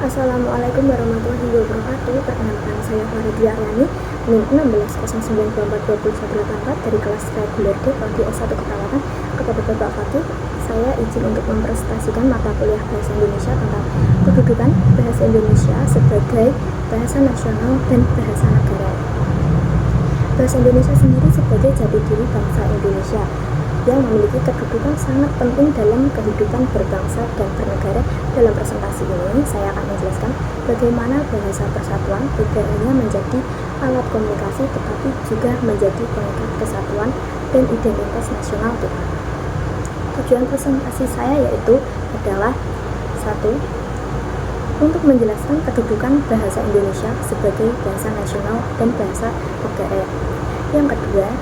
Assalamualaikum warahmatullahi wabarakatuh. Perkenalkan, saya Faridia Aryani, NIM 1609242184 dari kelas reguler D Prodi S1 Keperawatan. Kepada Bapak Fakih, saya izin untuk mempresentasikan mata kuliah Bahasa Indonesia tentang kedudukan Bahasa Indonesia sebagai bahasa nasional dan bahasa negara. Bahasa Indonesia sendiri sebagai jati diri bangsa Indonesia yang memiliki kedudukan sangat penting dalam kehidupan berbangsa dan bernegara. Dalam presentasi ini, saya akan menjelaskan bagaimana bahasa persatuan tidak hanya menjadi alat komunikasi, tetapi juga menjadi pengikat kesatuan dan identitas nasional kita. Tujuan presentasi saya yaitu adalah 1. Untuk menjelaskan kedudukan bahasa Indonesia sebagai bahasa nasional dan bahasa negara. Yang kedua,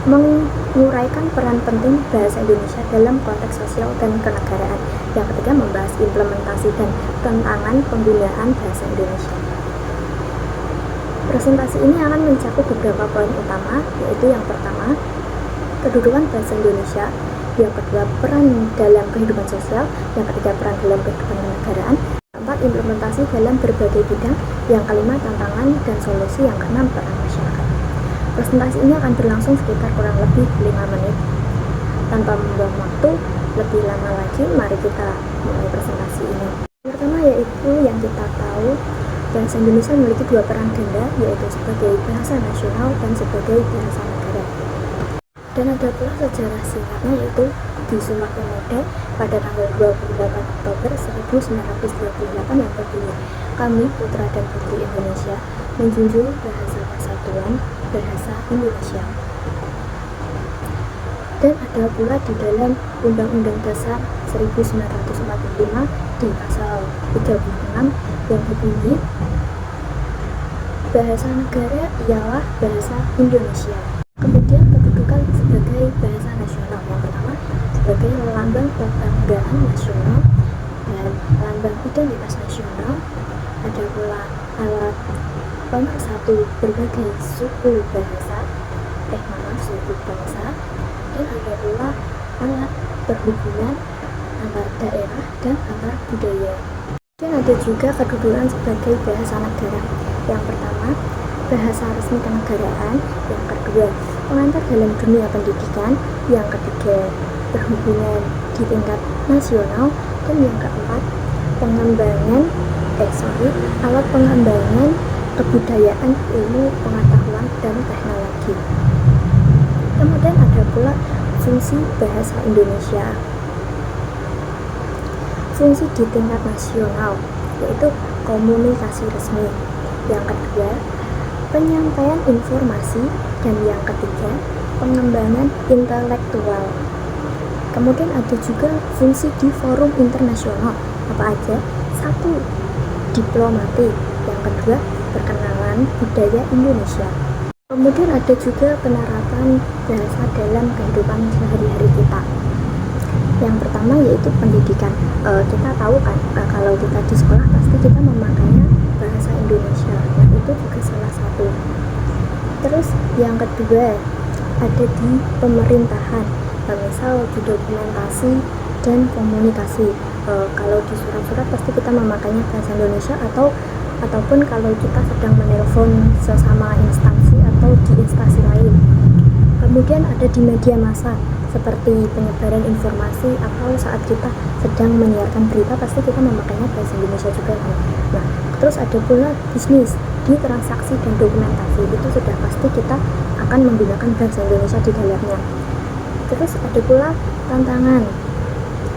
menguraikan peran penting bahasa Indonesia dalam konteks sosial dan kenegaraan. Yang ketiga, membahas implementasi dan tantangan penggunaan bahasa Indonesia. Presentasi ini akan mencakup beberapa poin utama, yaitu yang pertama, kedudukan bahasa Indonesia, yang kedua, peran dalam kehidupan sosial, yang ketiga, peran dalam kehidupan kenegaraan, keempat, implementasi dalam berbagai bidang, yang kelima, tantangan dan solusi, yang keenam, peran masyarakat. Presentasi ini akan berlangsung sekitar kurang lebih 5 menit. Tanpa membuang waktu lebih lama lagi, mari kita mulai presentasi ini. Yang pertama yaitu yang kita tahu, bahasa Indonesia memiliki dua peran ganda, yaitu sebagai bahasa nasional dan sebagai bahasa negara. Dan ada pula sejarah singkatnya, yaitu di Sumpah Pemuda pada tanggal 28 Oktober 1928 yang berbunyi, "Kami putra dan putri Indonesia menjunjung bahasa persatuan bahasa Indonesia." Dan ada pula di dalam Undang-Undang Dasar 1945 di pasal 36 yang berbunyi, bahasa negara ialah bahasa Indonesia. Kemudian kedudukan sebagai bahasa nasional, yang pertama sebagai lambang kebanggaan nasional dan lambang identitas nasional. Ada pula alat pemersatu berbagai suku bangsa, dan ada pula alat perhubungan antar daerah dan antar budaya. Dan ada juga kedudukan sebagai bahasa negara. Yang pertama, bahasa resmi kenegaraan. Yang kedua, pengantar dalam dunia pendidikan. Yang ketiga, berhubungan di tingkat nasional. Dan yang keempat, alat pengembangan kebudayaan, ilmu, pengetahuan, dan teknologi. Kemudian ada pula fungsi bahasa Indonesia. Fungsi di tingkat nasional, yaitu komunikasi resmi. Yang kedua, penyampaian informasi. Dan yang ketiga, pengembangan intelektual. Kemudian ada juga fungsi di forum internasional. Apa aja? 1. Diplomati. Yang kedua, perkenalan budaya Indonesia. Kemudian ada juga penerapan bahasa dalam kehidupan sehari-hari kita. Yang pertama yaitu pendidikan. Kita tahu kan, kalau kita di sekolah pasti kita memakainya bahasa Indonesia. Nah, itu juga salah satu. Terus yang kedua ada di pemerintahan, misal di dokumentasi dan komunikasi. Kalau di surat-surat pasti kita memakainya bahasa Indonesia, ataupun kalau kita sedang menelpon sesama instansi atau di instansi lain. Kemudian ada di media massa seperti penyebaran informasi, atau saat kita sedang menyiarkan berita pasti kita memakainya bahasa Indonesia juga. Nah, terus ada pula bisnis, di transaksi dan dokumentasi, itu sudah pasti kita akan menggunakan bahasa Indonesia di dalamnya. Terus ada pula tantangan.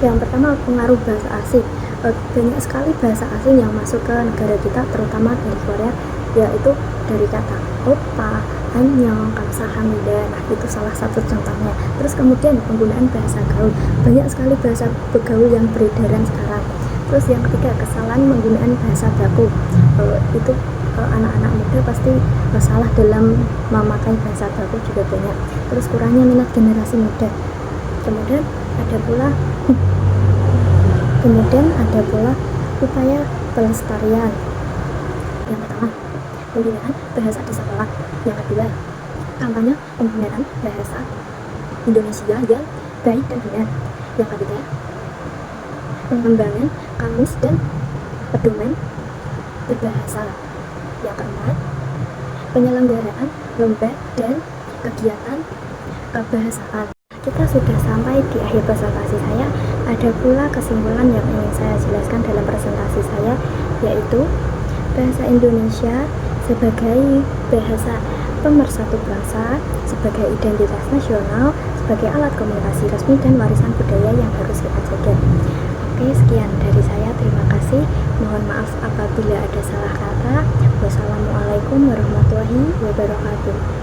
Yang pertama, pengaruh bahasa asing. Banyak sekali bahasa asing yang masuk ke negara kita, terutama dari Korea, yaitu dari kata oppa, annyeong, kamsahamnida. Nah, itu salah satu contohnya. Terus kemudian penggunaan bahasa gaul, banyak sekali bahasa begaul yang beredaran sekarang. Terus yang ketiga, kesalahan penggunaan bahasa baku. Itu anak-anak muda pasti salah dalam memakai bahasa baku juga banyak. Terus kurangnya minat generasi muda. Kemudian ada pula upaya pelestarian. Yang pertama, penggunaan bahasa di sekolah. Yang kedua, kampanye penggunaan bahasa Indonesia yang baik dan benar. Yang ketiga, pengembangan kamus dan pedoman berbahasa. Yang keempat, penyelenggaraan lomba dan kegiatan kebahasaan. Kita sudah sampai di akhir presentasi saya. Ada pula kesimpulan yang ingin saya jelaskan dalam presentasi saya, yaitu bahasa Indonesia sebagai bahasa pemersatu bangsa, sebagai identitas nasional, sebagai alat komunikasi resmi dan warisan budaya yang harus kita jaga. Oke, sekian dari saya. Terima kasih. Mohon maaf apabila ada salah kata. Wassalamualaikum warahmatullahi wabarakatuh.